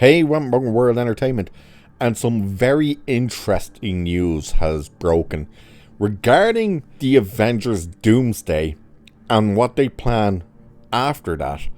Hey, welcome World Entertainment, and some very interesting news has broken regarding the Avengers Doomsday and what they plan after that.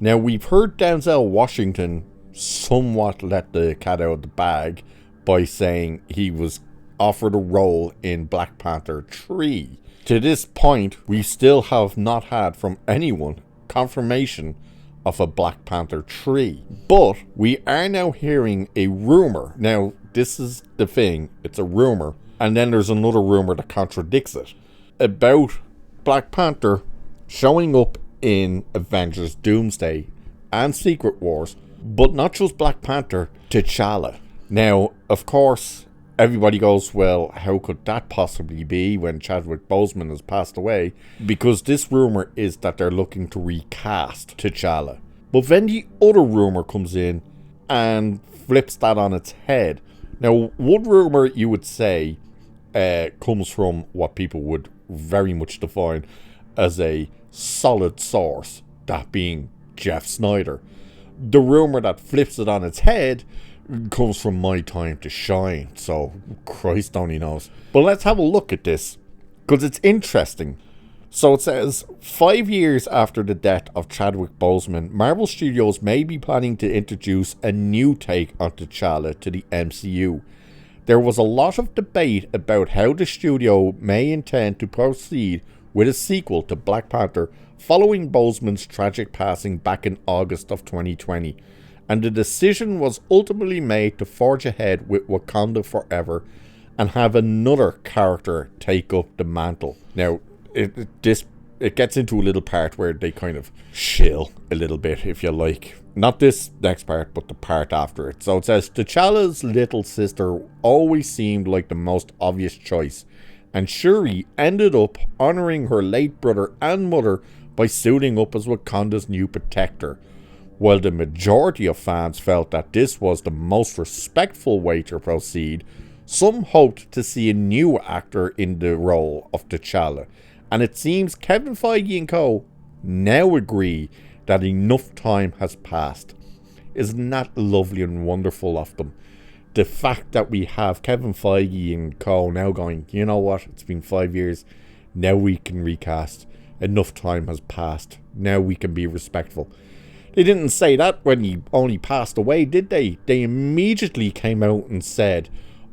Now, we've heard Denzel Washington somewhat let the cat out of the bag by saying he was offered a role in Black Panther 3. To this point, we still have not had from anyone confirmation of a Black Panther 3. But we are now hearing a rumor. Now, this is the thing. It's a rumor. And then there's another rumor that contradicts it. About Black Panther showing up in Avengers Doomsday and Secret Wars. But not just Black Panther, T'Challa. Now, of course, everybody goes, well, how could that possibly be when Chadwick Boseman has passed away? Because this rumor is that they're looking to recast T'Challa. But then the other rumor comes in and flips that on its head. Now, one rumor you would say comes from what people would very much define as a solid source, that being Jeff Snyder. The rumor that flips it on its head comes from My Time to Shine, so Christ only knows. But let's have a look at this, because it's interesting. So it says, 5 years after the death of Chadwick Boseman, Marvel Studios may be planning to introduce a new take on T'Challa to the MCU. There was a lot of debate about how the studio may intend to proceed with a sequel to Black Panther following Boseman's tragic passing back in August of 2020. And the decision was ultimately made to forge ahead with Wakanda Forever and have another character take up the mantle. Now, it gets into a little part where they kind of shill a little bit, if you like. Not this next part, but the part after it. So it says, T'Challa's little sister always seemed like the most obvious choice, and Shuri ended up honouring her late brother and mother by suiting up as Wakanda's new protector. While the majority of fans felt that this was the most respectful way to proceed, some hoped to see a new actor in the role of T'Challa, and it seems Kevin Feige and co. now agree that enough time has passed. Isn't that lovely and wonderful of them? The fact that we have Kevin Feige and co. now going, you know what, it's been 5 years, now we can recast. Enough time has passed, now we can be respectful. They didn't say that when he only passed away, did they? They immediately came out and said,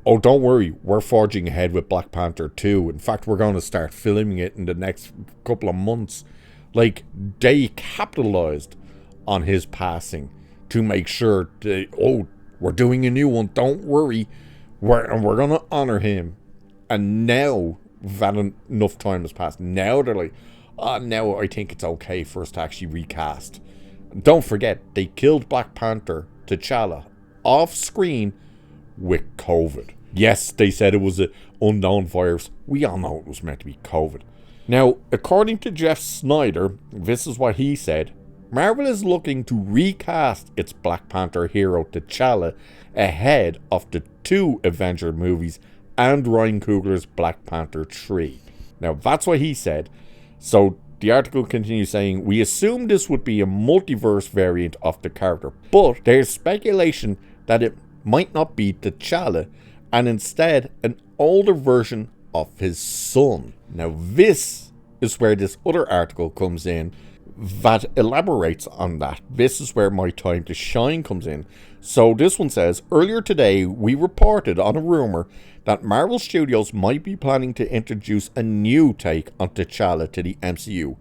oh, don't worry, we're forging ahead with Black Panther 2. In fact, we're going to start filming it in the next couple of months. Like, they capitalized on his passing to make sure that, oh, we're doing a new one, don't worry, we're going to honor him. And now that enough time has passed, now they're like, now I think it's okay for us to actually recast. Don't forget, they killed Black Panther, T'Challa, off screen with COVID. Yes, they said it was an unknown virus. We all know it was meant to be COVID. Now, according to Jeff Snyder, this is what he said. Marvel is looking to recast its Black Panther hero T'Challa ahead of the 2 Avenger movies and Ryan Coogler's Black Panther 3. Now, that's what he said. So, the article continues saying, we assume this would be a multiverse variant of the character, but there's speculation that it might not be T'Challa, and instead an older version of his son. Now this is where this other article comes in that elaborates on that. This is where My Time to Shine comes in. So this one says, earlier today we reported on a rumor that Marvel Studios might be planning to introduce a new take on T'Challa to the MCU.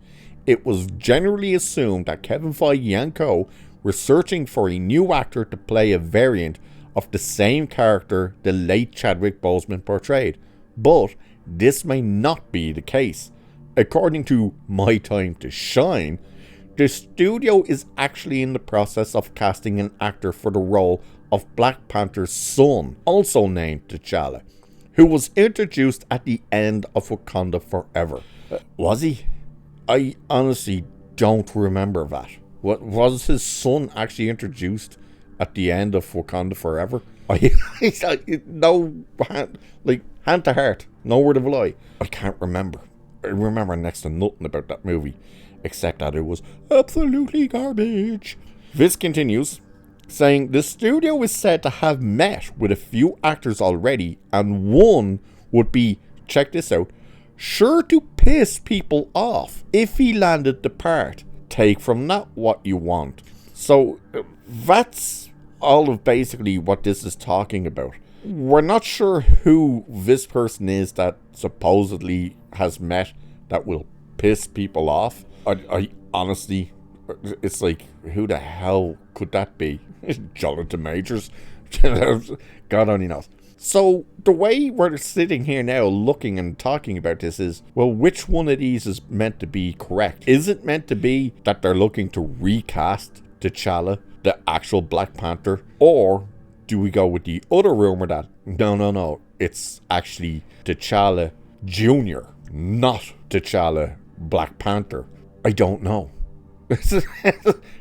It was generally assumed that Kevin Feige and co. were searching for a new actor to play a variant of the same character the late Chadwick Boseman portrayed. But this may not be the case. According to My Time to Shine, the studio is actually in the process of casting an actor for the role of Black Panther's son, also named T'Challa, who was introduced at the end of Wakanda Forever. Was he? I honestly don't remember that. What was his son actually introduced at the end of Wakanda Forever? No, hand to heart, no word of a lie. I can't remember. I remember next to nothing about that movie, except that it was absolutely garbage. This continues. saying the studio is said to have met with a few actors already, and one would be, check this out, sure to piss people off if he landed the part. Take from that what you want. So that's all of basically what this is talking about. We're not sure who this person is that supposedly has met that will piss people off. I honestly, it's like, who the hell could that be? Jonathan Majors? God only knows. So the way we're sitting here now looking and talking about this is, well, which one of these is meant to be correct? Is it meant to be that they're looking to recast T'Challa, the actual Black Panther? Or do we go with the other rumor that, no, it's actually T'Challa Jr., not T'Challa Black Panther? I don't know.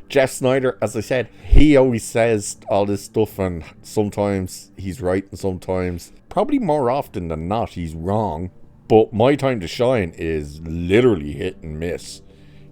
Jeff Snyder, as I said, he always says all this stuff, and sometimes he's right and sometimes, probably more often than not, he's wrong. But My Time to Shine is literally hit and miss.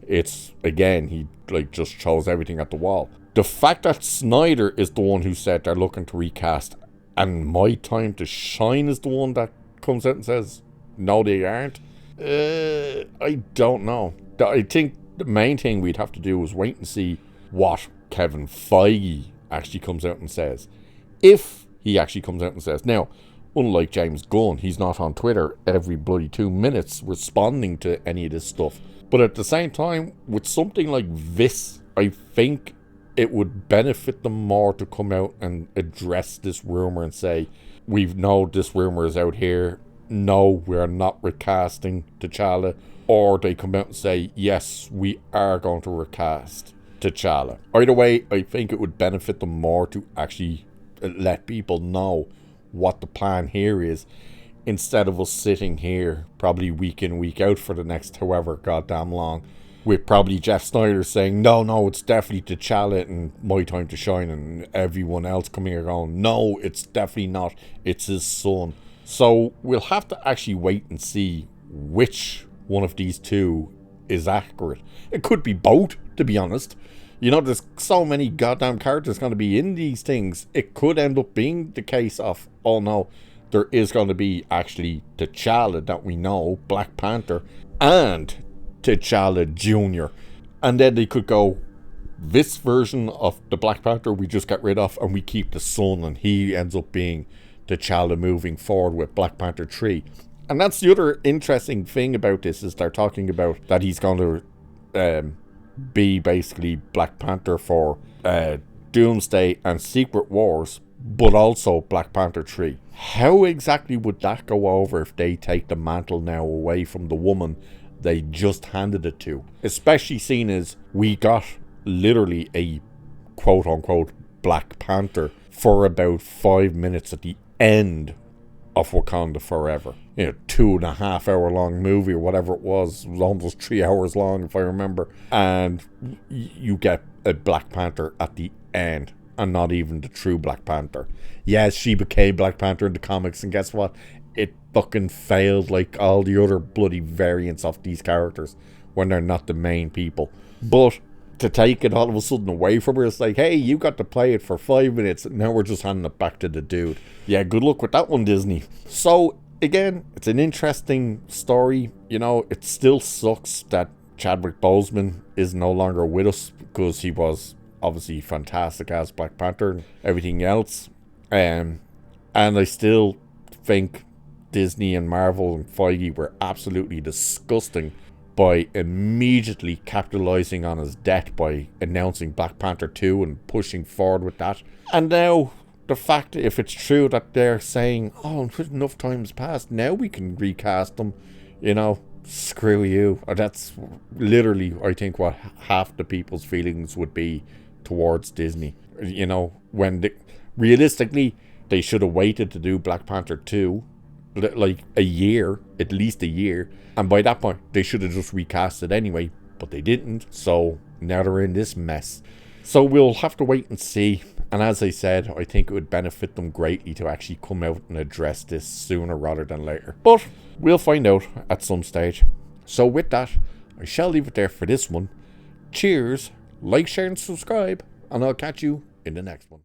It's, again, he just throws everything at the wall. The fact that Snyder is the one who said they're looking to recast, and My Time to Shine is the one that comes out and says no, they aren't, I don't know. I think the main thing we'd have to do is wait and see what Kevin Feige actually comes out and says. If he actually comes out and says. Now, unlike James Gunn, he's not on Twitter every bloody 2 minutes responding to any of this stuff. But at the same time, with something like this, I think it would benefit them more to come out and address this rumor and say, we know this rumor is out here. No, we're not recasting T'Challa. Or they come out and say, yes, we are going to recast T'Challa. Either way, I think it would benefit them more to actually let people know what the plan here is, instead of us sitting here probably week in, week out for the next however goddamn long, with probably Jeff Snyder saying, no, it's definitely T'Challa and My Time to Shine, and everyone else coming around, no, it's definitely not, it's his son. So we'll have to actually wait and see which one of these two is accurate. It could be both, to be honest. You know, there's so many goddamn characters going to be in these things. It could end up being the case of, oh no, there is going to be actually T'Challa that we know, Black Panther, and T'Challa Jr. And then they could go, this version of the Black Panther we just got rid of, and we keep the son, and he ends up being T'Challa moving forward with Black Panther 3. And that's the other interesting thing about this, is they're talking about that he's going to be basically Black Panther for Doomsday and Secret Wars, but also Black Panther 3. How exactly would that go over if they take the mantle now away from the woman they just handed it to? Especially seeing as we got literally a quote-unquote Black Panther for about 5 minutes at the end of Wakanda Forever. 2.5 hour long movie or whatever it was almost 3 hours long if I remember, and you get a Black Panther at the end, and not even the true Black Panther. Yes, she became Black Panther in the comics, and guess what? It fucking failed like all the other bloody variants of these characters when they're not the main people. But to take it all of a sudden away from her, it's like, hey, you got to play it for 5 minutes, and now we're just handing it back to the dude. Yeah, good luck with that one, Disney. So again, it's an interesting story. It still sucks that Chadwick Boseman is no longer with us, because he was obviously fantastic as Black Panther and everything else. And I still think Disney and Marvel and Feige were absolutely disgusting by immediately capitalizing on his death by announcing Black Panther 2 and pushing forward with that. And now the fact, if it's true that they're saying, oh, enough time's passed, now we can recast them, screw you. That's literally, I think, what half the people's feelings would be towards Disney. When realistically, they should have waited to do Black Panther 2 like a year, at least a year, and by that point they should have just recast it anyway, but they didn't. So now they're in this mess. So we'll have to wait and see. And as I said, I think it would benefit them greatly to actually come out and address this sooner rather than later. But we'll find out at some stage. So with that, I shall leave it there for this one. Cheers, like, share and subscribe, and I'll catch you in the next one.